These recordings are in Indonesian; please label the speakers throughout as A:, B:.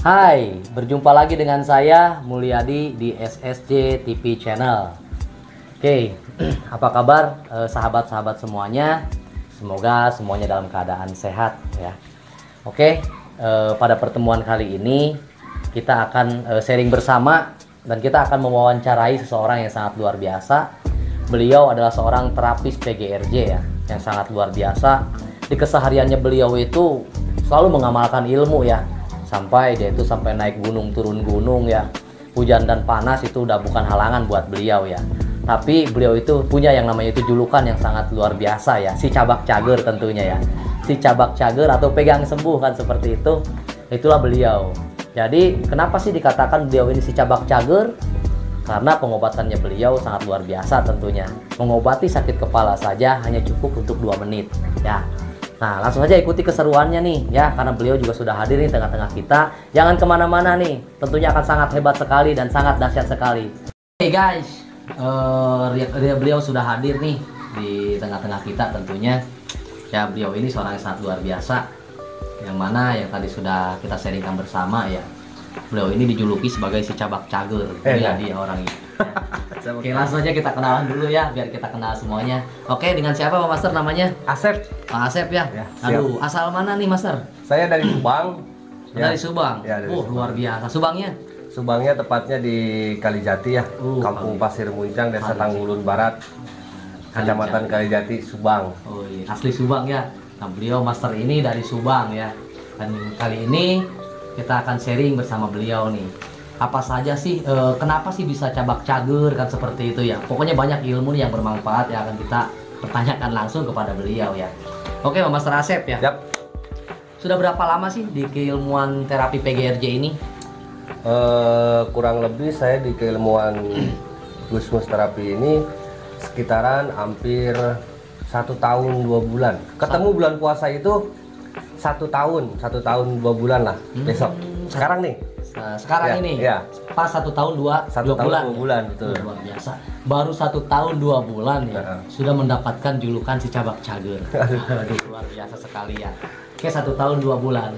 A: Hai, berjumpa lagi dengan saya Mulyadi di SSJ TV Channel. Oke, apa kabar sahabat-sahabat semuanya? Semoga semuanya dalam keadaan sehat ya. Oke, pada pertemuan kali ini kita akan sharing bersama dan kita akan mewawancarai seseorang yang sangat luar biasa. Beliau adalah seorang terapis PGRJ ya, yang sangat luar biasa. Di kesehariannya beliau itu selalu mengamalkan ilmu ya. Sampai dia itu sampai naik gunung turun gunung ya, hujan dan panas itu udah bukan halangan buat beliau ya. Tapi beliau itu punya yang namanya itu julukan yang sangat luar biasa ya, si cabak cager tentunya ya, si cabak cager atau pegang sembuh kan seperti itu. Itulah beliau. Jadi kenapa sih dikatakan beliau ini si cabak cager? Karena pengobatannya beliau sangat luar biasa tentunya. Mengobati sakit kepala saja hanya cukup untuk 2 menit ya. Nah, langsung saja ikuti keseruannya nih ya, karena beliau juga sudah hadir di tengah-tengah kita. Jangan kemana-mana nih, tentunya akan sangat hebat sekali dan sangat dahsyat sekali. Hey guys, beliau sudah hadir nih di tengah-tengah kita tentunya. Ya, beliau ini seorang yang sangat luar biasa, yang mana yang tadi sudah kita sharingkan bersama ya. Beliau ini dijuluki sebagai si cabak cager, ya dia orang ini. Ya. Oke, langsung aja kita kenalan dulu ya, biar kita kenal semuanya. Oke, dengan siapa Pak Master namanya?
B: Asep.
A: Pak Asep ya?
B: Ya,
A: aduh, asal mana nih Master?
B: Saya dari Subang.
A: Dari Subang?
B: Ya, dari Subang.
A: Luar biasa. Subangnya?
B: Subangnya tepatnya di Kalijati ya, Kampung Pasir Muncang, Desa Tanggulun Barat, Kecamatan Kalijati, Subang.
A: Oh iya, asli Subang ya. Nah, beliau Master ini dari Subang ya. Dan kali ini kita akan sharing bersama beliau nih. Apa saja sih, kenapa sih bisa cabak cager kan seperti itu ya. Pokoknya banyak ilmu nih yang bermanfaat yang akan kita pertanyakan langsung kepada beliau ya. Oke, Master Asep ya.
B: Yap.
A: Sudah berapa lama sih di keilmuan terapi PGRJ ini?
B: Kurang lebih saya di keilmuan Gusmus terapi ini sekitaran hampir 1 tahun 2 bulan. Ketemu bulan puasa itu 1 tahun 2 bulan lah besok. Sekarang nih.
A: Sekarang
B: ya,
A: ini
B: ya.
A: Pas 1 tahun 2 bulan.
B: 2 bulan betul.
A: Luar biasa. Baru 1 tahun 2 bulan ya sudah mendapatkan julukan si cabak cager. Aduh, luar biasa sekali ya. Oke, 1 tahun 2 bulan.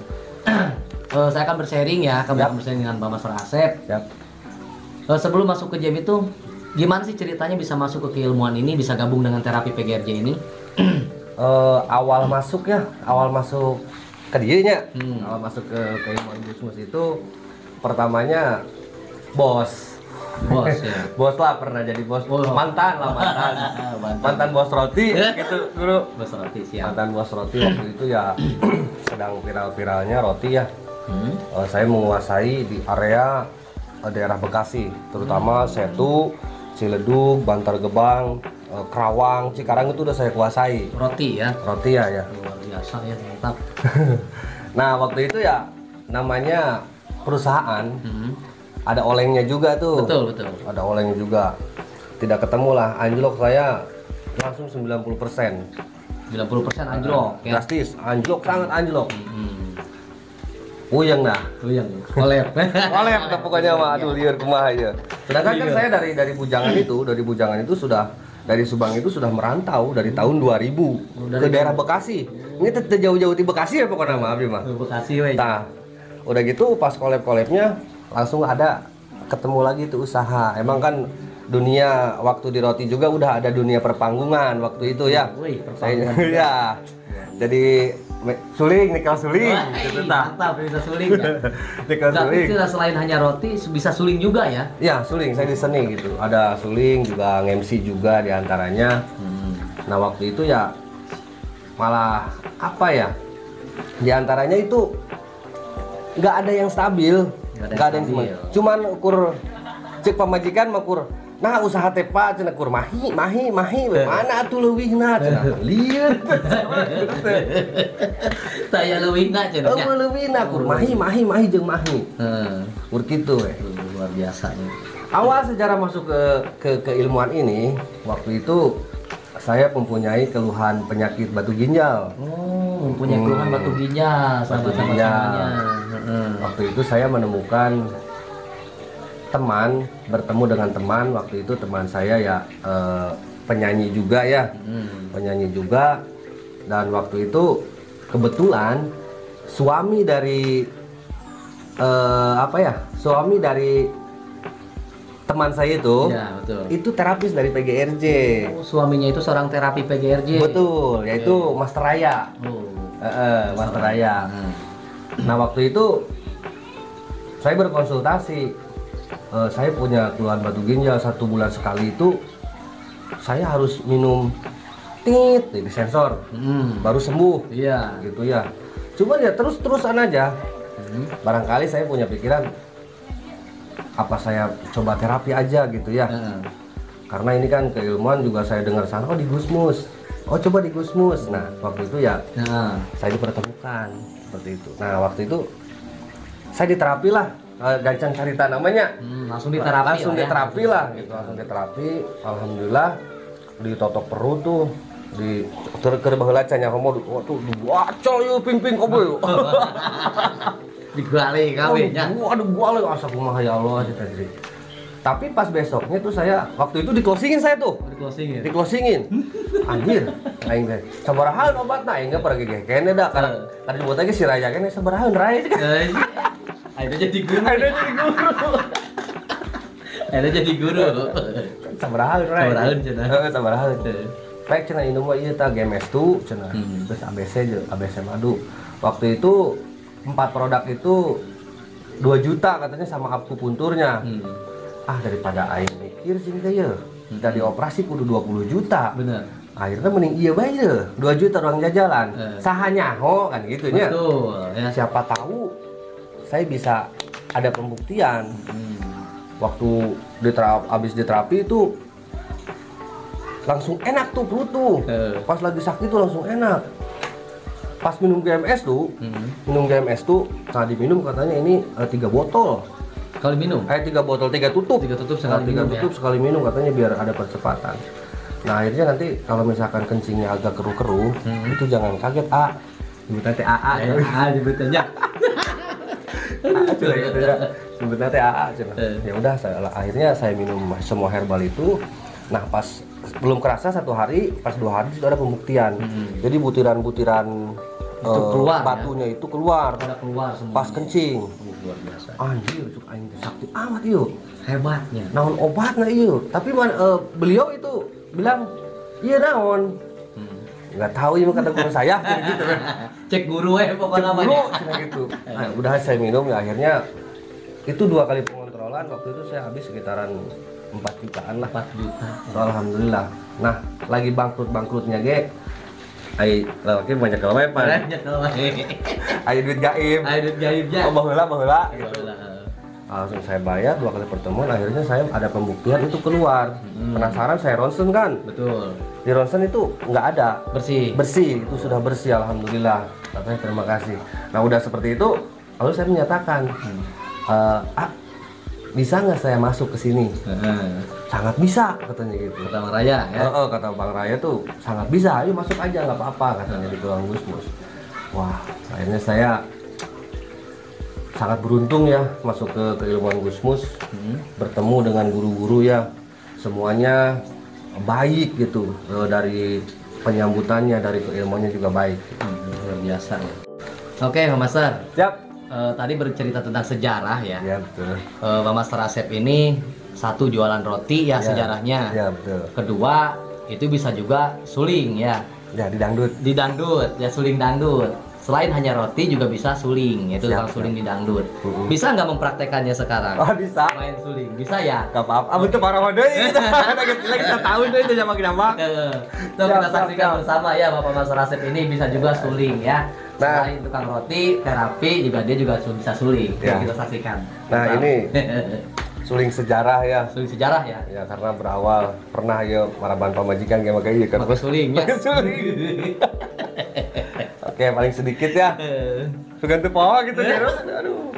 A: Saya akan bersharing ya, akan bersharing dengan Pak Master Asep.
B: Yap.
A: Sebelum masuk ke jam itu, gimana sih ceritanya bisa masuk ke keilmuan ini, bisa gabung dengan terapi PGRJ ini?
B: Awal masuk ke dianya, awal masuk ke keilmuan Gusmus itu pertamanya bos ya. Bos lah, pernah jadi bos. Mantan bos roti gitu dulu.
A: Bos roti siap.
B: Mantan bos roti waktu itu ya sedang viral-viralnya roti ya. Saya menguasai di area daerah Bekasi, terutama Setu, Ciledug, Bantar Gebang, Kerawang, Cikarang itu udah saya kuasai.
A: Roti ya.
B: Roti ya.
A: Luar biasa ya, mantap.
B: Nah, waktu itu ya namanya perusahaan, ada olengnya juga tuh.
A: Betul.
B: Ada olengnya juga. Tidak ketemu lah, anjlok saya langsung 90%.
A: 90% anjlok ya.
B: Drastis, anjlok, sangat anjlok. Uyang dah.
A: Kolep.
B: Kolep dah pokoknya mah, aduh liar kumaha ya. Sedangkan kan saya dari Bujangan itu sudah dari Subang itu sudah merantau dari tahun 2000 ke daerah Bekasi. Ini jauh-jauh di Bekasi ya pokoknya mah abdi mah.
A: Bekasi we.
B: Nah, udah gitu pas kolep-kolepnya langsung ada ketemu lagi tuh usaha. Emang kan dunia waktu di roti juga udah ada dunia perpanggungan waktu itu ya. Saya ya. Jadi nikel suling
A: gitu tah. Mantap, bisa suling ya.
B: Nikel suling.
A: Tidak selain hanya roti, bisa suling juga ya?
B: Ya, suling. Saya di seni gitu. Ada suling juga, MC juga diantaranya. Nah, waktu itu ya malah apa ya? Diantaranya itu nggak ada yang stabil, nggak ada yang stabil. Cuman ukur cek pemajikan makur. Nah, usaha tepa cenah kur mahi mana atuh leuwihna cenah. Lieur.
A: Taya leuwihna cenah.
B: Oh, leuwihna kur mahi jeung mahi. Kur kitu we.
A: Luar biasa nih.
B: Awal sejarah masuk ke keilmuan ini, waktu itu saya mempunyai keluhan penyakit batu ginjal.
A: Oh, mempunyai keluhan batu ginjal, sahabat-sahabat semuanya.
B: Waktu itu saya menemukan bertemu dengan teman. Waktu itu teman saya ya penyanyi juga ya, penyanyi juga. Dan waktu itu kebetulan suami dari apa ya, suami dari teman saya itu,
A: Ya, betul.
B: itu terapis dari PGRJ.
A: Oh, suaminya itu seorang terapi PGRJ.
B: Betul, yaitu Master Raya.
A: Oh.
B: Master Raya. Nah waktu itu saya berkonsultasi, saya punya keluhan batu ginjal 1 bulan sekali itu saya harus minum tit di sensor baru sembuh,
A: Iya.
B: gitu ya. Cuman ya terus-terusan aja. Barangkali saya punya pikiran apa saya coba terapi aja gitu ya. Karena ini kan keilmuan juga saya dengar sana, oh di Gusmus, oh coba di Gusmus. Nah waktu itu ya saya dipertemukan seperti itu. Nah waktu itu saya diterapi lah, Gancang Carita namanya.
A: Langsung diterapi.
B: Langsung diterapi lah gitu, langsung diterapi. Alhamdulillah ditotok perut tuh, di keur baheula nya homo tuh wacol yeuh ping-ping kobe.
A: Digali kawinnya.
B: Aduh gua asa kumaha ya Allah cita jadi. Tapi pas besoknya tuh saya waktu itu di closingin saya tuh. Di closingin. Anjir, aing teh sabaraha obatna aing pergi ge kene da karena disebut lagi si Raja kene sabaraha Rai.
A: Akhirnya jadi guru. Akhirnya jadi guru.
B: Sabaraha Rai.
A: Sabaraha cenah.
B: Heeh, sabaraha. Pek cenah indung mah ieu tah GMS tuh cenah. Terus ABC je, ABC madu. Waktu itu 4 produk itu 2 juta katanya sama akupunturnya. Daripada aing mikir sih teh ya. Kita dioperasi kudu 20 juta.
A: Bener.
B: Akhirnya mending iya bae deh. 2 juta orang jajalan. Sahanya kan gitu nya.
A: Betul, ya.
B: Siapa tahu saya bisa ada pembuktian. Waktu habis diterapi itu langsung enak tuh perut tuh. Pas lagi sakit tuh langsung enak. Pas minum GMS tuh, nah diminum katanya ini 3 botol.
A: Sekali minum?
B: 3 botol, 3 tutup.
A: 3 tutup sekali minum ya?
B: Sekali minum katanya biar ada percepatan. Nah akhirnya nanti kalau misalkan kencingnya agak keruh-keruh, itu jangan kaget Sebutannya teh AA.
A: Sebutannya.
B: Sebutannya teh AA. Ya udah, akhirnya saya minum semua herbal itu. Nah pas belum kerasa 1 hari, pas 2 hari sudah ada pembuktian. Jadi butiran-butiran
A: itu keluar,
B: batunya itu keluar.
A: Ada keluar semua.
B: Pas kencing.
A: Luar biasa.
B: Anjir, cuk aing teh sakti amat ieu.
A: Hebatnya.
B: Naon obatna ieu. Tapi beliau itu bilang, "Iya naon." Enggak tahu ieu kata guru saya gitu.
A: Cek guru pokoknya namanya.
B: Guru gitu. Nah, udah saya minum ya akhirnya itu 2 kali pengontrolan waktu itu saya habis sekitaran 4 jutaan lah.
A: 4 juta.
B: Alhamdulillah. Nah, lagi bangkrut-bangkrutnya ge ai laki banyak kelewepan. Ai duit gaib.
A: Ya.
B: Baheula gitu. Langsung saya bayar 2 kali pertemuan, akhirnya saya ada pembuktian itu keluar. Penasaran saya ronsen kan.
A: Betul.
B: Di ronsen itu nggak ada.
A: Bersih,
B: itu sudah bersih alhamdulillah. Katanya terima kasih. Nah udah seperti itu, lalu saya menyatakan, bisa nggak saya masuk ke sini? Sangat bisa katanya gitu.
A: Kata Bang Raya ya.
B: Kata Bang Raya tuh sangat bisa, ayo masuk aja nggak apa-apa katanya di Tulang Gusmus. Wah akhirnya saya sangat beruntung ya masuk ke keilmuan Gusmus, bertemu dengan guru-guru ya, semuanya baik gitu, dari penyambutannya, dari keilmuannya juga baik.
A: Luar biasa ya. Oke, Pak Master.
B: Siap.
A: Tadi bercerita tentang sejarah ya.
B: Ya betul.
A: Pak Master Asep ini satu jualan roti ya, sejarahnya.
B: Ya betul.
A: Kedua itu bisa juga suling ya.
B: Ya di dangdut.
A: Di dangdut ya, suling dangdut. Selain hanya roti juga bisa suling, yaitu tukang suling di dangdut. Bisa nggak mempraktekannya sekarang?
B: Oh bisa.
A: Main suling, bisa ya?
B: Gak apa-apa. Betul parah waduh. Kita tahu deh itu jamak-jamak.
A: Tuh kita saksikan bersama ya, Bapak Mas Rasep ini bisa juga suling ya. Selain tukang roti, terapi juga dia juga bisa suling. Ya. Kita saksikan.
B: Nah ini suling sejarah ya.
A: Suling sejarah ya.
B: Ya karena berawal pernah ya maraban pamajikan kayak makanya kan.
A: Pakai suling ya.
B: Suling. Oke, paling sedikit ya. Ganti poho gitu terus. Aduh.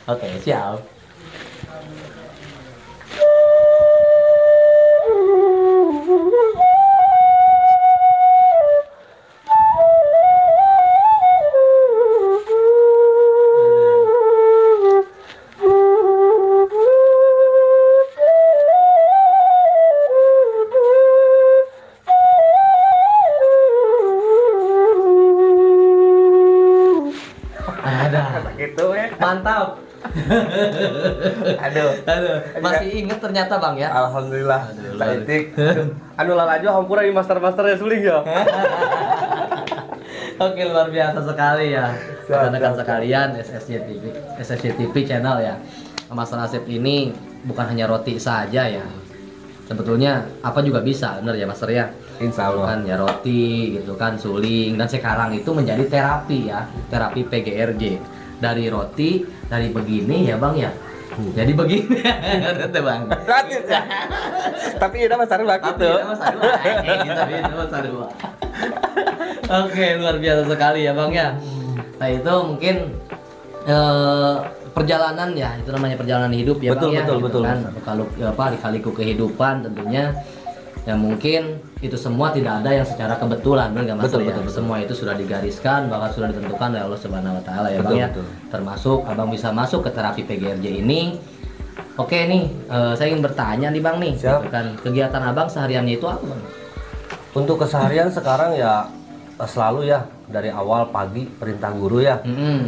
A: Oke, siap. Mantap.
B: Aduh.
A: Masih inget ternyata Bang ya.
B: Alhamdulillah.
A: Aduh,
B: Taitik. Anu lalajo hampura di master-masternya suling ya.
A: Oke, luar biasa sekali ya.
B: Siap,
A: Rekan-rekan
B: siap,
A: sekalian, SSJ TV channel ya. Mas Rasep ini bukan hanya roti saja ya. Sebetulnya apa juga bisa, bener ya Master ya.
B: Insya Allah.
A: Kan ya roti gitu kan, suling, dan sekarang itu menjadi terapi ya, terapi PGRJ. Dari roti, dari begini ya Bang ya. Jadi begini itu Bang.
B: Gratis ya. Tapi ini Mas Sarua gitu.
A: Oke, luar biasa sekali ya Bang ya. Nah itu mungkin perjalanan ya, itu namanya perjalanan hidup ya
B: Betul,
A: Bang ya.
B: betul,
A: gitu
B: betul.
A: kan. Kalau apa dikaliku kehidupan tentunya ya mungkin itu semua tidak ada yang secara kebetulan, benar nggak Mas?
B: Betul,
A: ya?
B: betul, betul.
A: Semua itu sudah digariskan, bahkan sudah ditentukan oleh Allah Subhanahu Wa Taala ya
B: Betul,
A: Bang ya.
B: betul.
A: Termasuk Abang bisa masuk ke terapi PGRJ ini. Oke nih, saya ingin bertanya nih Bang nih,
B: Siap.
A: gitu kan kegiatan Abang sehariannya itu apa Bang?
B: Untuk keseharian sekarang ya selalu ya dari awal pagi perintah guru ya.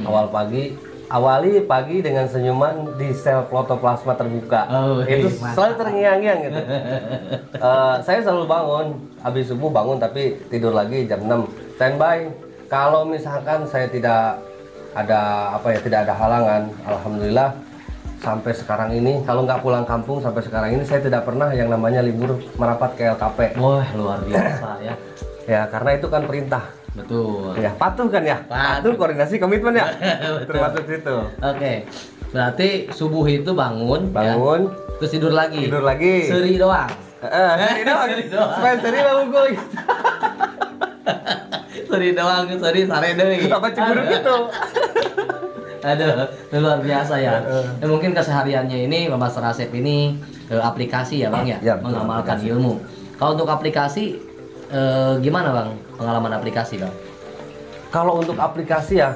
B: Awal pagi awali pagi dengan senyuman di sel protoplasma terbuka.
A: Oh,
B: Itu
A: mantap.
B: selalu terngiang-ngiang gitu. Saya selalu bangun habis subuh bangun tapi tidur lagi jam 6 standby. Kalau misalkan saya tidak ada tidak ada halangan, alhamdulillah sampai sekarang ini kalau nggak pulang kampung sampai sekarang ini saya tidak pernah yang namanya libur merapat ke LKP.
A: Wah luar biasa ya.
B: Ya karena itu kan perintah.
A: Betul.
B: Ya patuh kan ya.
A: Patuh.
B: Koordinasi komitmen ya.
A: Betul.
B: Termasuk situ.
A: Oke, berarti subuh itu bangun,
B: Bangun,
A: ya, terus tidur lagi.
B: tidur lagi.
A: Seri doang.
B: Seri doang.
A: Seri doang.
B: Supaya seri bangun gue gitu.
A: Seri doang, seri sare deui.
B: Apa cemburu gitu.
A: Aduh, luar biasa ya. Ya, mungkin kesehariannya ini Mas Rasep ini aplikasi ya Bang ya,
B: Ya, betul,
A: mengamalkan
B: aplikasi.
A: ilmu. Kalau untuk aplikasi gimana Bang pengalaman aplikasi Bang?
B: Kalau untuk aplikasi ya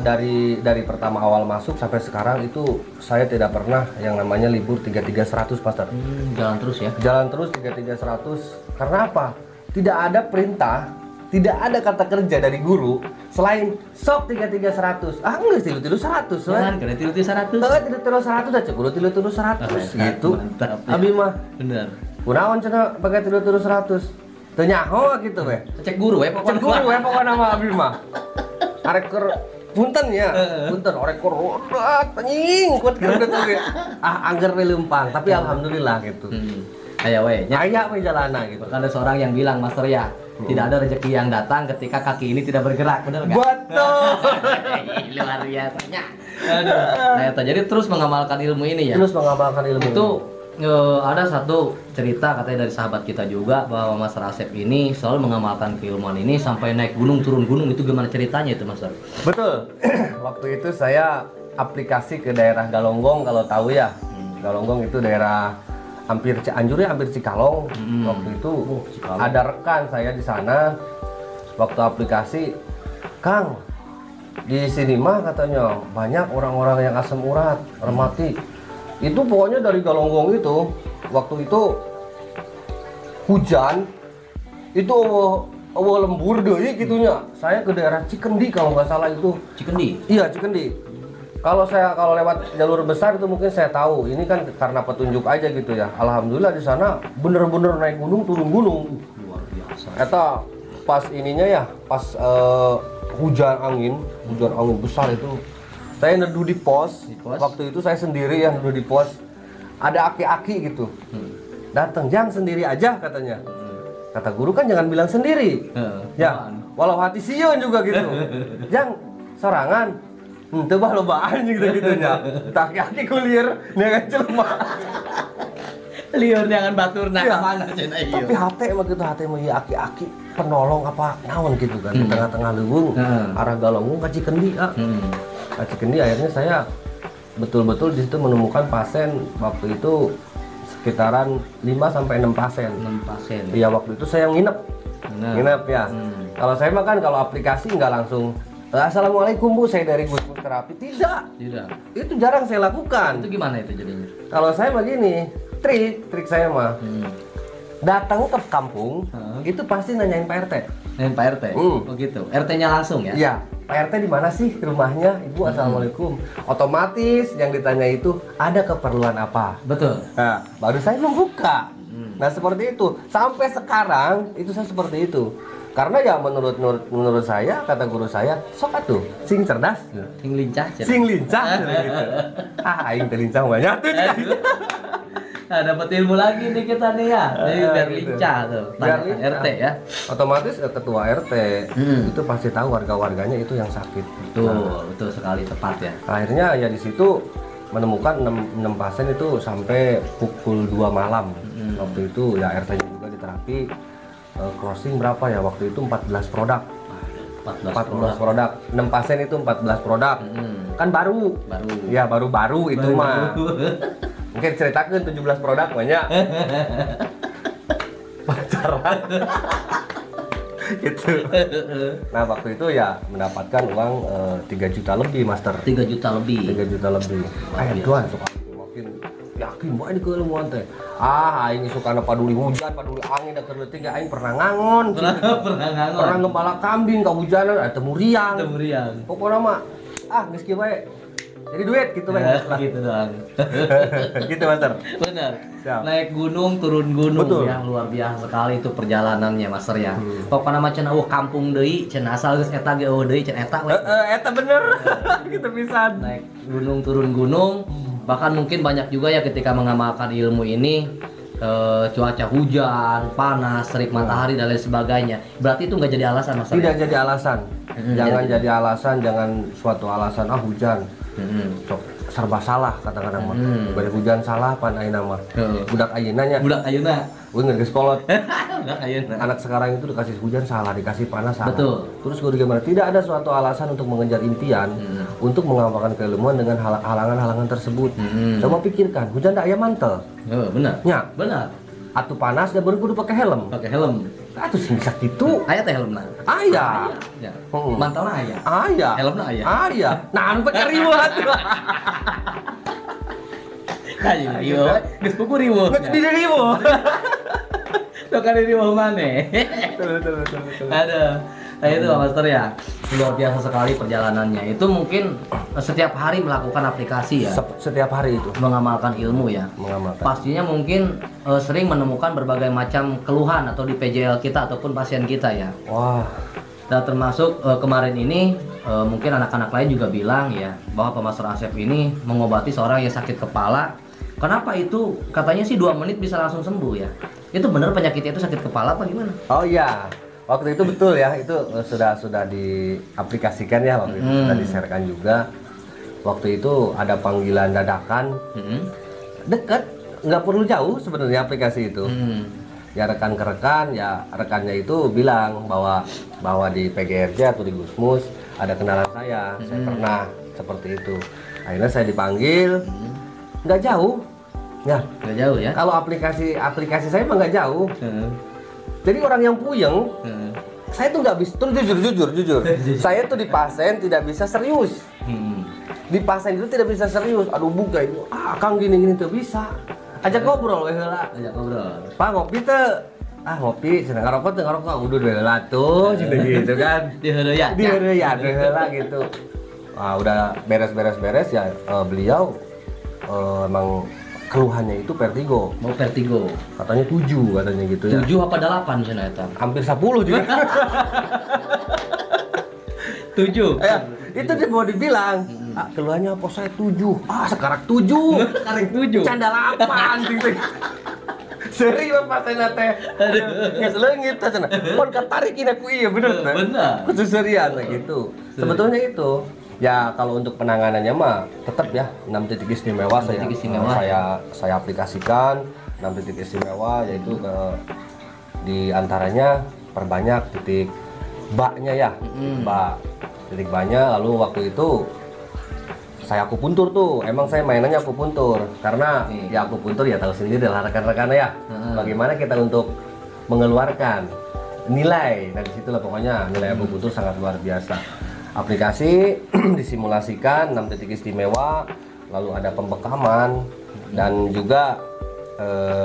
B: dari pertama awal masuk sampai sekarang itu saya tidak pernah yang namanya libur 3300 Pastor.
A: Jalan terus ya.
B: Jalan terus 3300 karena apa? Tidak ada perintah, tidak ada kata kerja dari guru selain sok 3300. Ah enggak tilu 100.
A: Jangan kena tilu 100.
B: Tilu 100 aja, kudu tilu 100 gitu.
A: Mantap, ya.
B: Abi mah
A: Bener.
B: kunaon cenah pakai tilu 100. Teu nyaho gitu we.
A: Cek guru ya pokoknya.
B: Cek guru we pokona mah abi mah. Arek keur punten ya. Punten arek keur rodat anjing kuat keur tuh ge. Ah angger we leumpang, tapi alhamdulillah gitu.
A: Aya we. nya.
B: Aya we jalana gitu.
A: Bahkan ada seorang yang bilang Master ya, tidak ada rezeki yang datang ketika kaki ini tidak bergerak, benar nggak?
B: Betul.
A: Luar biasanya. Aduh. Nah, itu. Jadi terus mengamalkan ilmu ini ya.
B: Terus mengamalkan ilmu.
A: Itu ada satu cerita katanya dari sahabat kita juga bahwa Mas Rasep ini selalu mengamalkan keilmuan ini sampai naik gunung turun gunung. Itu gimana ceritanya itu Mas?
B: Betul. Waktu itu saya aplikasi ke daerah Galonggong kalau tahu ya. Galonggong itu daerah hampir Cianjur ya, hampir Cikalong. Waktu itu
A: Cikalong.
B: ada rekan saya di sana. Waktu aplikasi, Kang, di sini mah katanya banyak orang-orang yang asam urat, rematik. Itu pokoknya dari Galonggong itu, waktu itu hujan, itu lembur deh gitunya. Saya ke daerah Cikendi kalau nggak salah itu.
A: Cikendi.
B: Iya Cikendi. Kalau lewat jalur besar itu mungkin saya tahu. Ini kan karena petunjuk aja gitu ya. Alhamdulillah di sana bener-bener naik gunung turun gunung.
A: Luar biasa.
B: Eta pas ininya ya, pas hujan angin besar itu. Saya neduh di pos. Waktu itu saya sendiri yang neduh di pos. Ada aki-aki gitu. Datang, "Jang sendiri aja," katanya. Kata guru kan jangan bilang sendiri. Ya, walau hati sieun juga gitu. "Jang, sorangan." Teu bah lobaan gitu-gitunya. Taki-aki kulier neangan jelema.
A: Liur jangan batur nah
B: Iya.
A: mana cenah ieu.
B: Tapi hate mah gitu, hate mah ieu aki-aki penolong apa naon gitu kan di tengah-tengah leuweung arah Galonggong ka Cikendi. Ka Cikendi akhirnya saya betul-betul di situ menemukan pasien waktu itu sekitaran 5 sampai 6 pasien.
A: 6 pasien.
B: Iya waktu itu saya nginep. Nginep ya. Kalau saya mah kan kalau aplikasi nggak langsung "Assalamualaikum Bu, saya dari Gus Terapi." Tidak.
A: Tidak.
B: Itu jarang saya lakukan.
A: Itu gimana itu jadinya?
B: Kalau saya begini, trik saya mah. Datang ke kampung, itu pasti nanyain Pak RT.
A: Pak RT. Oh gitu. RT-nya langsung ya?
B: Iya. Pak RT di mana sih rumahnya? Ibu, assalamualaikum. Otomatis yang ditanya itu ada keperluan apa?
A: Betul.
B: Nah, baru saya membuka. Nah, seperti itu. Sampai sekarang itu saya seperti itu. Karena ya menurut saya, kata guru saya, sok atuh sing cerdas,
A: Sing lincah.
B: sing lincah gitu. Aing teh lincah banyak tuh.
A: Nah, dapat ilmu lagi nih kita nih ya. Jadi biar
B: Gitu.
A: lincah tuh.
B: Biar
A: Tanya
B: lincah.
A: RT ya.
B: Otomatis ketua RT itu pasti tahu warga-warganya itu yang sakit.
A: Betul sekali, tepat ya.
B: Akhirnya ya di situ menemukan 6 pasien itu sampai pukul 2 malam. Waktu itu ya RT-nya juga di terapi. Crossing berapa ya waktu itu 14 produk. 14 produk. 6 pasien itu 14 produk. Kan baru. Ya baru itu mah. Mungkin ceritakan 17 produk banyak. Pacaran. Gitu. Nah, waktu itu ya mendapatkan uang 3 juta lebih, Master.
A: 3 juta lebih.
B: 3 juta lebih. Tuan, makin yakin banget ini keilmuan teh. Aing suka paduli hujan, paduli angin, dan kerleting aing pernah ngangon. Pernah ngepala kambing kehujanan, temu riang. Pokoknya mah geus kieu bae. Jadi duit gitu bae.
A: Gitu doang.
B: Gitu, Master.
A: Benar.
B: Siap.
A: Naik gunung, turun gunung.
B: Betul.
A: Ya luar biasa sekali itu perjalanannya, Master ya. Pokoknya mah cenah kampung deui, cenah asal geus eta ge deui cenah eta we.
B: Eta bener. Gitu pisan.
A: Naik gunung, turun gunung. Bahkan mungkin banyak juga ya ketika mengamalkan ilmu ini cuaca hujan, panas, terik matahari dan lain sebagainya. Berarti itu nggak jadi alasan, Mas.
B: Tidak jadi alasan. Jangan jadi alasan, jangan suatu alasan hujan. Sok serba salah kata-kata mah. Bari hujan salah pan ayeuna mah. Budak ayeuna nya.
A: Budak ayeuna.
B: Bener geus kolot.
A: Budak ayeuna.
B: Anak sekarang itu dikasih hujan salah, dikasih panas salah.
A: Betul.
B: Terus gue gimana? Tidak ada suatu alasan untuk mengejar impian, untuk mengamalkan keilmuan dengan halangan-halangan tersebut. Coba pikirkan, hujan tak aya mantel.
A: Benar.
B: Ya,
A: Benar.
B: atuh panas dan baru kudu pakai helm.
A: Pakai helm.
B: Atuh sing bisa kitu.
A: Aya teh helmna.
B: Aya.
A: Ya. Mantelna aya.
B: Aya.
A: Helmna aya.
B: Aya. Nah, anu pakai riweuh atuh.
A: Ayo riweuh. Geus pugu riweuh.
B: Nggak di riweuh.
A: Tuh kan riweuh maneh.
B: Betul.
A: Ada. Nah itu Master ya, luar biasa sekali perjalanannya. Itu mungkin setiap hari melakukan aplikasi ya,
B: Setiap hari itu
A: mengamalkan ilmu ya.
B: mengamalkan.
A: Pastinya mungkin sering menemukan berbagai macam keluhan atau di PJL kita ataupun pasien kita ya.
B: Wah,
A: Dan termasuk kemarin ini mungkin anak-anak lain juga bilang ya bahwa Pak Master Asep ini mengobati seorang yang sakit kepala. Kenapa itu? Katanya sih 2 menit bisa langsung sembuh ya. Itu benar penyakitnya itu sakit kepala apa gimana?
B: oh iya. Waktu itu betul ya, itu sudah diaplikasikan ya, waktu itu sudah di-sharekan juga. Waktu itu ada panggilan dadakan, deket, nggak perlu jauh sebenarnya aplikasi itu. Ya rekan ke rekan, ya rekannya itu bilang bahwa di PGRJ atau di Gusmus ada kenalan saya pernah seperti itu. Akhirnya saya dipanggil, nggak jauh, ya.
A: Nggak jauh ya?
B: Kalau aplikasi saya mah nggak jauh. Jadi orang yang puyeng, saya tuh nggak bisa, tuh jujur. Saya tuh di pasien tidak bisa serius. Di pasien itu tidak bisa serius. Aduh buka itu, Kang gini tuh bisa. Ajak ngobrol weh heula.
A: Ajak ngobrol.
B: Pak ngopi teh. Ngopi, cenah ngarokok udah heula tuh, gitu kan.
A: Di heureuyan.
B: Di heureuyan heula gitu. Udah beres ya, beliau emang keluhannya itu vertigo.
A: Mau vertigo.
B: Katanya 7 katanya gitu ya.
A: 7 apa 8 cenah eta?
B: Hampir 10 juga.
A: 7.
B: Ya, itu dia mau dibilang. Keluhannya apa saya 7. Sekarang 7.
A: Sekarang 7.
B: Canda 8 gitu. Seri bapak saya teh. Geus leungit teh cenah. Mun katarikin aku iya bener teh.
A: Bener.
B: Khusus serian gitu. Sebetulnya itu ya kalau untuk penanganannya mah tetap ya 6 titik istimewa saya aplikasikan 6 titik istimewa yaitu di antaranya perbanyak titik baknya ya. Titik baknya lalu waktu itu saya akupuntur tuh, emang saya mainannya akupuntur karena ya akupuntur ya tahu sendiri lah rekan-rekan ya. Bagaimana kita untuk mengeluarkan nilai, nah disitulah pokoknya nilai akupuntur sangat luar biasa. Aplikasi disimulasikan 6 titik istimewa, lalu ada pembekaman dan juga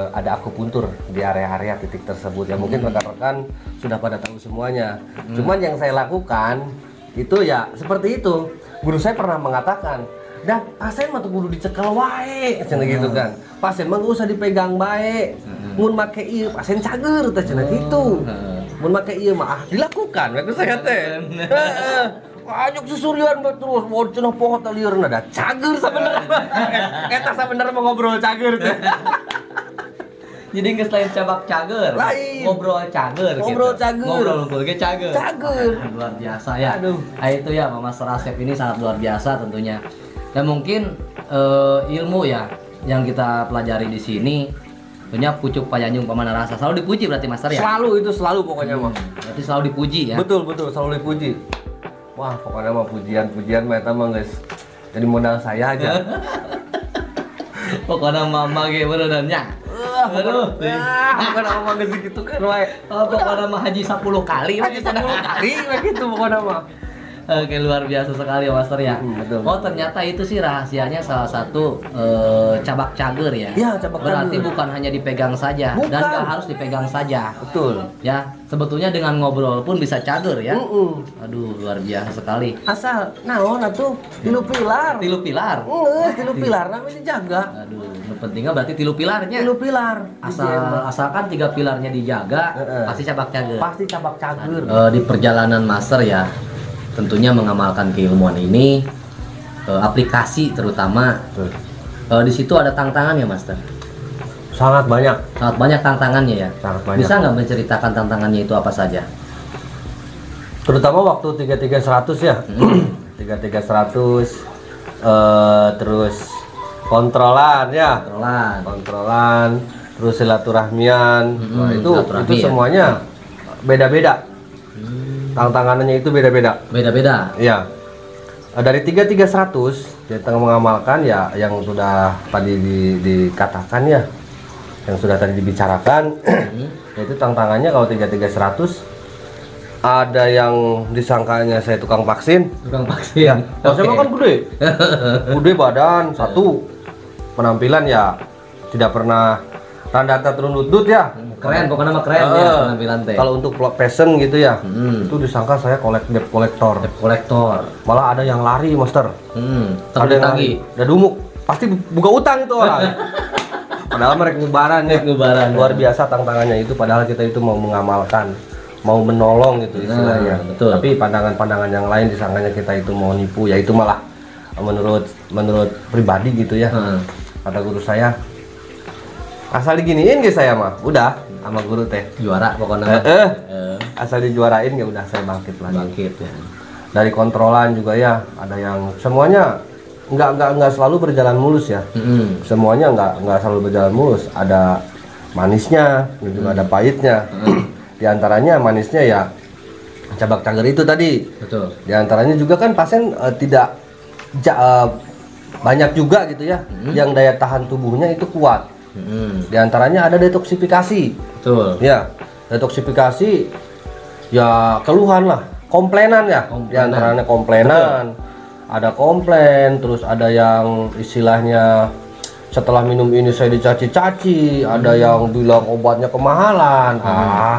B: ada akupuntur di area-area titik tersebut ya. Mungkin rekan-rekan sudah pada tahu semuanya. Cuman yang saya lakukan itu ya seperti itu. Guru saya pernah mengatakan, dah pasien mah tuh kudu dicekel wae, cenah gitu kan. Pasien mah gak usah dipegang bae. Mun make ieu pasien cager teh cenah gitu. Mun make ieu mah dilakukan we saya teh. Heeh. Ajok susurian terus mau cenah poho teh liurna da cager sabenerna. Eta sabenerna mah ngobrol cager teh.
A: Jadi nggak selain cabak cager,
B: Lain.
A: ngobrol cager,
B: Ngobrol
A: gitu.
B: cager.
A: Ngobrol ge cager.
B: Cager.
A: Luar biasa ya.
B: Aduh.
A: Nah, itu ya Mas Rasep ini sangat luar biasa tentunya. Dan mungkin ilmu ya yang kita pelajari di sini, tentunya pucuk payanyung pamana rasa selalu dipuji berarti Master ya.
B: Selalu pokoknya mah.
A: Berarti selalu dipuji ya.
B: Betul selalu dipuji. Wah pokoknya mah pujian mah eta mah guys. Jadi modal saya aja.
A: Pokoknya mama ge benerannya. Aduh.
B: Bukan mah geus gitu kan wae.
A: Oh, pokoknya mah haji 10 kali.
B: Haji 10 kali we gitu pokoknya mah.
A: Oke, luar biasa sekali ya Master ya.
B: Betul.
A: Oh, ternyata itu sih rahasianya salah satu cabak cager ya.
B: Iya, cabak
A: Berarti
B: cager.
A: bukan hanya dipegang saja
B: Bukan.
A: dan gak harus dipegang saja.
B: Betul.
A: Ya, sebetulnya dengan ngobrol pun bisa cager ya. Aduh, luar biasa sekali.
B: Asal naon atuh tilu pilar.
A: Tilu pilar.
B: Tilu pilar namanya dijaga.
A: Aduh, yang pentingnya berarti tilu pilarnya.
B: Tilu pilar.
A: Asalkan 3 pilarnya dijaga, pasti cabak cager.
B: Pasti cabak cager.
A: Di perjalanan Master ya, tentunya mengamalkan keilmuan ini, aplikasi terutama, di situ ada tantangan ya Master.
B: Sangat banyak.
A: Sangat banyak tantangannya ya.
B: Sangat banyak.
A: Bisa nggak menceritakan tantangannya itu apa saja?
B: Terutama waktu 3300 ya. 3300 terus kontrolan ya. Kontrolan, terus silaturahmian. Nah, itu
A: silaturahmi ya.
B: semuanya beda-beda. Tantangannya itu beda-beda.
A: Beda-beda.
B: Iya. Dari 3300 kita mengamalkan ya yang sudah tadi dikatakan ya, yang sudah tadi dibicarakan, yaitu tantangannya kalau 3300 ada yang disangkanya saya tukang vaksin.
A: Tukang vaksin.
B: Kalau saya kan gede, gede badan, satu penampilan ya tidak pernah randata turun lutut ya.
A: Keren, pokoknya mah keren ya penampilan teh.
B: Kalau untuk fashion gitu ya, itu disangka saya debt collector.
A: Debt collector.
B: Malah ada yang lari, Master. Ada yang lari. Udah dumuk, pasti buka utang itu orang. Padahal mereka ngubaran ya. Luar biasa tantangannya itu. Padahal kita itu mau mengamalkan, mau menolong gitu istilahnya.
A: Betul.
B: Tapi pandangan-pandangan yang lain disangkanya kita itu mau nipu. Ya itu malah menurut pribadi gitu ya. Kata guru saya, asal diginiin guys saya mah, udah sama guru teh
A: Juara pokoknya.
B: asal dijuarain ya udah saya bangkit lagi.
A: Bangkit ya.
B: Dari kontrolan juga ya, ada yang semuanya nggak selalu berjalan mulus ya. Semuanya nggak selalu berjalan mulus. Ada manisnya, juga ada pahitnya. Di antaranya manisnya ya cabak cager itu tadi.
A: Betul.
B: Di antaranya juga kan pasien tidak banyak juga gitu ya, yang daya tahan tubuhnya itu kuat. Di antaranya ada detoksifikasi.
A: Betul.
B: Ya, detoksifikasi ya keluhan lah, komplainan ya. Di antaranya komplainan. Ada komplain, terus ada yang istilahnya setelah minum ini saya dicaci-caci, ada yang bilang obatnya kemahalan.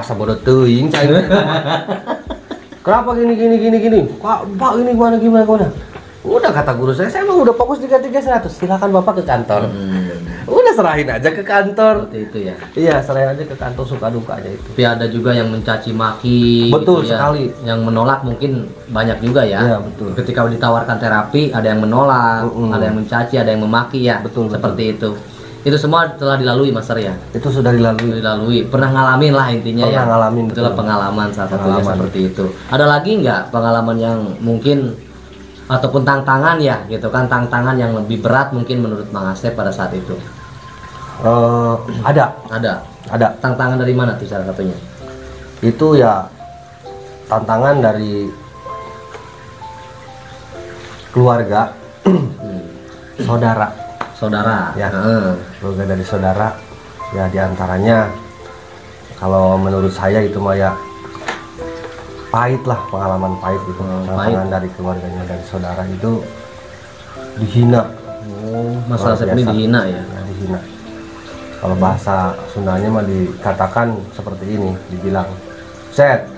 B: Sabodo teuing cai. Kenapa gini? Pak ini gimana? Udah kata guru saya emang udah fokus 3300. Silakan Bapak ke kantor. Udah serahin aja ke kantor.
A: Seperti itu ya.
B: Iya, serahin aja ke kantor, suka duka aja itu.
A: Tapi ada juga yang mencaci maki.
B: Betul
A: gitu ya.
B: sekali.
A: Yang menolak mungkin banyak juga ya.
B: Iya, betul.
A: Ketika ditawarkan terapi, ada yang menolak, ada yang mencaci, ada yang memaki ya.
B: Betul.
A: Seperti itu. Itu semua telah dilalui Master ya.
B: Itu sudah dilalui.
A: Pernah ngalamin lah intinya ya.
B: Pernah ngalamin,
A: Itulah
B: betul.
A: pengalaman salah satunya
B: Pengalaman.
A: seperti itu. Ada lagi nggak pengalaman yang mungkin ataupun tantangan ya gitu kan, tantangan yang lebih berat mungkin menurut Mang Asep pada saat itu? Ada. Tantangan dari mana tuh salah satunya?
B: Itu ya tantangan dari keluarga, saudara
A: Ya.
B: keluarga dari saudara ya, diantaranya kalau menurut saya itu mah ya pahit lah, pengalaman pahit gitu. Tantangan dari keluarganya, dari saudara itu dihina.
A: Masalah Asep ini dihina ya.
B: Dihina. Kalau bahasa Sundanya mah dikatakan seperti ini, dibilang, "Set,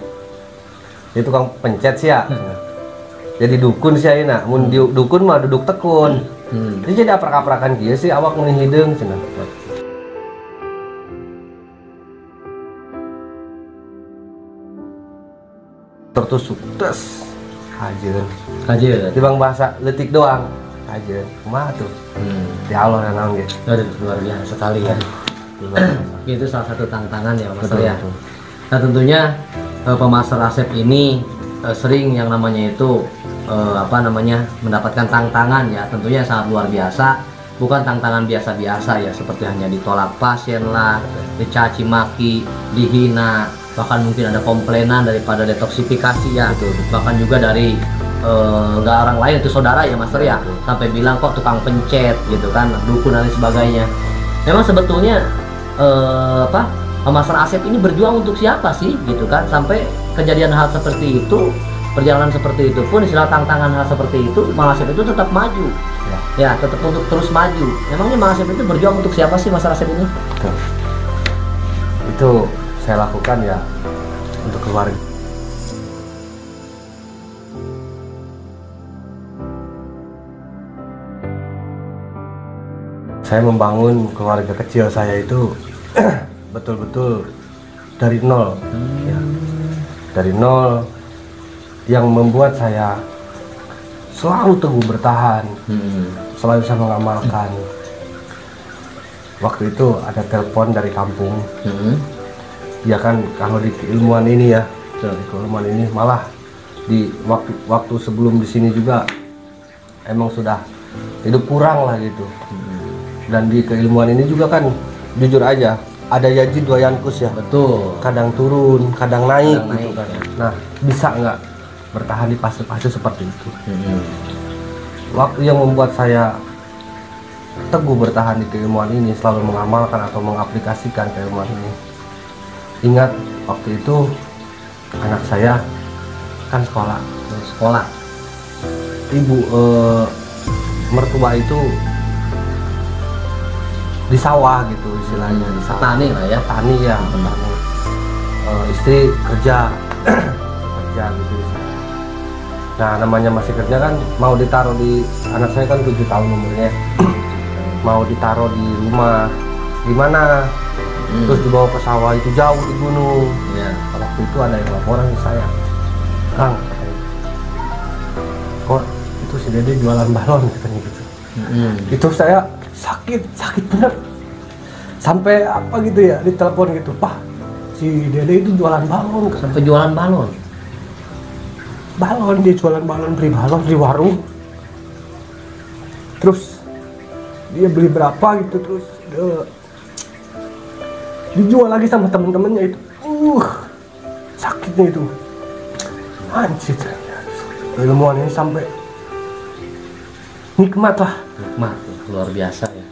B: itu tukang pencet sih ya." jadi dukun sih ayeuna. Mun dukun mah duduk tekun. Jadi aprak-aprakan kieu sih awak mun hideung cenah. Tertusuk tes hajeun.
A: Kajian.
B: Tibang bahasa leutik doang. Hajeun. Kumaha tuh? Ya Allah ya naon ge.
A: Aduh, luar biasa sekali ya. Itu salah satu tantangan ya Mas
B: Betul,
A: ya.
B: betul.
A: Nah tentunya pemasar resep ini sering yang namanya itu mendapatkan tantangan ya, tentunya sangat luar biasa. Bukan tantangan biasa-biasa ya, seperti hanya ditolak pasien lah, dicaci maki, dihina, bahkan mungkin ada komplainan daripada detoksifikasi ya.
B: Betul.
A: Bahkan juga dari nggak orang lain, itu saudara ya Master ya, sampai bilang kok tukang pencet gitu kan, dukun dan lain sebagainya. Memang sebetulnya pemasar Asep ini berjuang untuk siapa sih gitu kan, sampai kejadian hal seperti itu, perjalanan seperti itu pun, istilah tantangan hal seperti itu, Mang Asep itu tetap maju ya, tetap untuk terus maju. Emangnya Mang Asep itu berjuang untuk siapa sih Mas Asep ini?
B: Itu saya lakukan ya untuk keluarga. Saya membangun keluarga kecil saya itu betul-betul dari nol, ya. Dari nol, yang membuat saya selalu teguh bertahan, selalu bisa mengamalkan. Waktu itu ada telepon dari kampung, ya kan, kalau di keilmuan ini ya, di keilmuan ini malah di waktu sebelum di sini juga emang sudah hidup kurang lah gitu. Dan di keilmuan ini juga kan jujur aja ada yaji dua yankus ya.
A: Betul.
B: Kadang turun, kadang naik,
A: Kadang
B: gitu
A: naik,
B: kan.
A: ya.
B: Nah, bisa nggak bertahan di fase-fase seperti itu? Waktu yang membuat saya teguh bertahan di keilmuan ini, selalu mengamalkan atau mengaplikasikan keilmuan ini. Ingat waktu itu anak saya kan sekolah. Ibu mertua itu di sawah gitu istilahnya, di sawah.
A: Petani lah ya.
B: Petani ya, petani. Istri kerja gitu. Nah, namanya masih kerja kan, mau ditaruh di, anak saya kan 7 tahun umurnya, mau ditaruh di rumah di mana, terus dibawa ke sawah itu jauh di gunung.
A: Ya.
B: Waktu itu ada yang laporan ke saya, Kang, kok itu si Dede jualan balon katanya gitu. Itu saya sakit bener, sampai apa gitu ya, ditelepon gitu, Pak, si Dede itu jualan balon.
A: Sampai jualan balon.
B: Dia jualan balon, beli balon di warung, terus dia beli berapa gitu, terus dijual lagi sama temen-temennya itu. Sakitnya itu anjir, ilmuwan ini sampai nikmat lah.
A: Nikmat, luar biasa ya.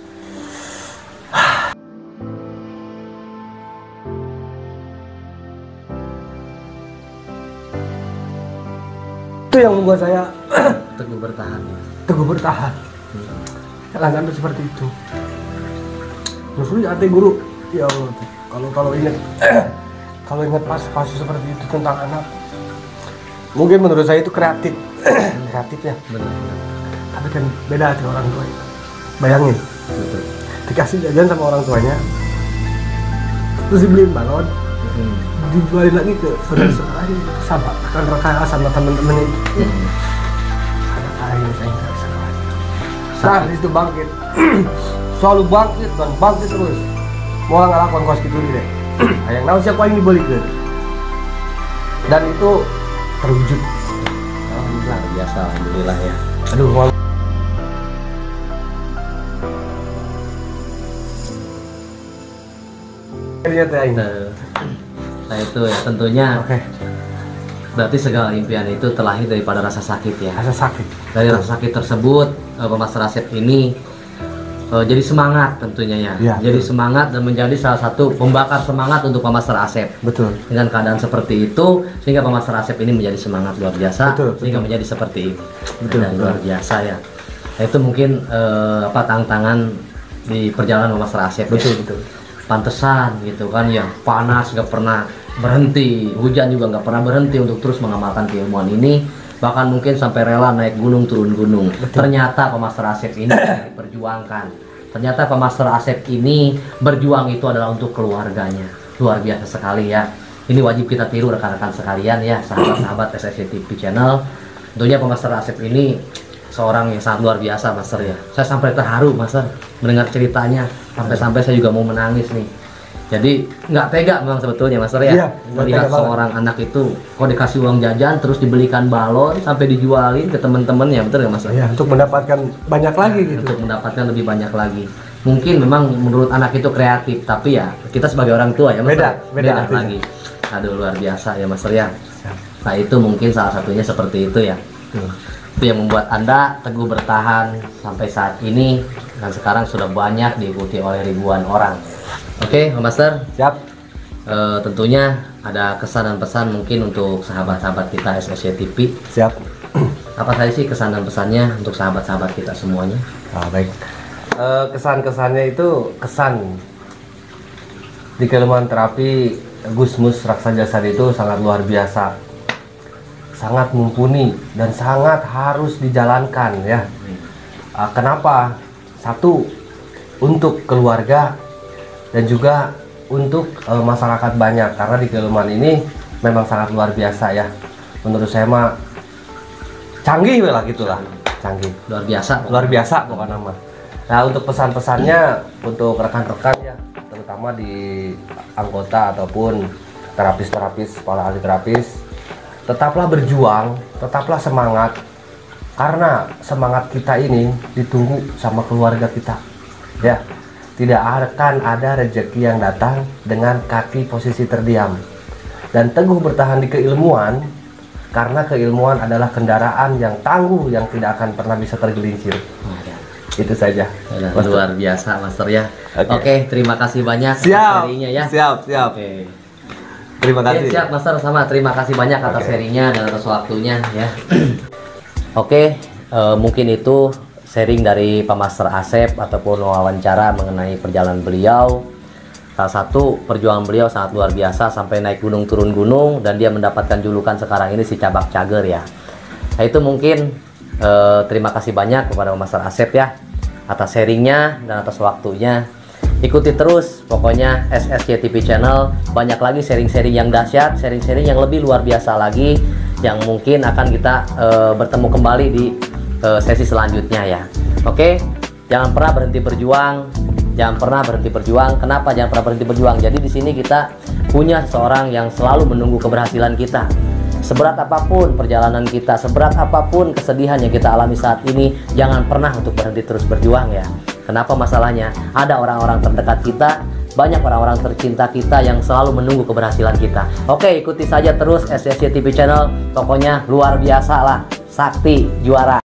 B: Itu yang membuat saya
A: Teguh bertahan ya.
B: teguh bertahan. Jangan sampai seperti itu. Justru hati guru, ya Allah tuh. Kalau ingat fase seperti itu tentang anak, mungkin menurut saya itu kreatif, kreatif ya.
A: Benar.
B: Tapi kan beda hati orang tua. Bayangin,
A: Betul.
B: dikasih jajan sama orang tuanya, terus dibeliin balon, dijualin lagi ke saudara-saudaranya, sama rekan-rekan sama temen-temennya itu. Anak lain saya nggak bisa lagi. Saat itu bangkit, selalu bangkit dan bangkit terus. Mau nggak lakukan kos gitu deh. Yang tahu siapa yang dibelikan. Dan itu terwujud.
A: Alhamdulillah, biasa, alhamdulillah ya.
B: Aduh,
A: Nah itu ya tentunya.
B: Oke.
A: Berarti segala impian itu terlahir daripada rasa sakit ya.
B: Rasa sakit.
A: Dari rasa sakit tersebut, pemasar Asep ini jadi semangat tentunya ya.
B: Ya,
A: Jadi
B: betul.
A: semangat dan menjadi salah satu pembakar semangat untuk pemasar Asep.
B: Betul.
A: Dengan keadaan seperti itu, sehingga pemasar Asep ini menjadi semangat luar biasa,
B: Betul,
A: sehingga menjadi seperti itu.
B: Betul,
A: Dan
B: betul.
A: luar biasa ya. Nah, itu mungkin tantangan di perjalanan pemasar Asep.
B: Betul,
A: ya.
B: betul.
A: Pantesan gitu kan ya, panas gak pernah berhenti, hujan juga nggak pernah berhenti untuk terus mengamalkan keilmuan ini, bahkan mungkin sampai rela naik gunung turun gunung. Ternyata Pak Master Asep ini diperjuangkan. Ternyata Pak Master Asep ini berjuang itu adalah untuk keluarganya. Luar biasa sekali ya. Ini wajib kita tiru rekan-rekan sekalian ya, sahabat-sahabat SSC TV Channel. Tentunya Pak Master Asep ini seorang yang sangat luar biasa, Master ya. Saya sampai terharu, Master, mendengar ceritanya. Sampai-sampai saya juga mau menangis nih. Jadi nggak tega memang sebetulnya, Master ya.
B: Iya,
A: Melihat seorang anak itu kok dikasih uang jajan, terus dibelikan balon sampai dijualin ke teman-temannya, betul nggak, Master?
B: Iya, untuk mendapatkan banyak lagi gitu.
A: Untuk mendapatkan lebih banyak lagi. Mungkin memang menurut anak itu kreatif, tapi ya kita sebagai orang tua ya, Master,
B: beda
A: lagi. Aduh, luar biasa ya, Master ya. Nah itu mungkin salah satunya seperti itu ya. Itu yang membuat Anda teguh bertahan sampai saat ini, dan sekarang sudah banyak diikuti oleh ribuan orang. Oke, Pak Master.
B: Siap.
A: Tentunya ada kesan dan pesan mungkin untuk sahabat-sahabat kita SSC TV.
B: Siap.
A: Apa saja sih kesan dan pesannya untuk sahabat-sahabat kita semuanya?
B: Baik. Kesan-kesannya itu kesan di keilmuan terapi Gusmus Raksa Jasad itu sangat luar biasa, sangat mumpuni dan sangat harus dijalankan ya. Kenapa? Satu, untuk keluarga dan juga untuk masyarakat banyak, karena di keilmuan ini memang sangat luar biasa ya. Menurut saya mah canggih lah gitulah, canggih. Luar biasa pokoknya mah. Nah, untuk pesan-pesannya untuk rekan-rekan ya, terutama di anggota ataupun terapis-terapis, para ahli terapis, tetaplah berjuang, tetaplah semangat, karena semangat kita ini ditunggu sama keluarga kita ya. Tidak akan ada rezeki yang datang dengan kaki posisi terdiam. Dan teguh bertahan di keilmuan, karena keilmuan adalah kendaraan yang tangguh yang tidak akan pernah bisa tergelincir. Itu saja.
A: Luar biasa, Master ya. Oke, terima kasih banyak atas serinya ya.
B: Siap.
A: Oke.
B: Terima kasih.
A: Siap, Master, sama. Terima kasih banyak atas serinya dan atas waktunya ya. Oke, mungkin itu sharing dari Pak Master Asep ataupun wawancara mengenai perjalanan beliau. Salah satu perjuangan beliau sangat luar biasa sampai naik gunung turun gunung, dan dia mendapatkan julukan sekarang ini si Cabak Cager ya. Nah itu mungkin terima kasih banyak kepada Pak Master Asep ya atas sharingnya dan atas waktunya. Ikuti terus pokoknya SSC TV Channel, banyak lagi sharing-sharing yang dahsyat, sharing-sharing yang lebih luar biasa lagi, yang mungkin akan kita bertemu kembali di sesi selanjutnya ya. Oke, jangan pernah berhenti berjuang, jangan pernah berhenti berjuang. Kenapa jangan pernah berhenti berjuang? Jadi di sini kita punya seorang yang selalu menunggu keberhasilan kita. Seberat apapun perjalanan kita, seberat apapun kesedihan yang kita alami saat ini, jangan pernah untuk berhenti terus berjuang ya. Kenapa masalahnya? Ada orang-orang terdekat kita, banyak orang-orang tercinta kita yang selalu menunggu keberhasilan kita. Oke, ikuti saja terus SSC TV Channel. Pokoknya luar biasa lah, sakti juara.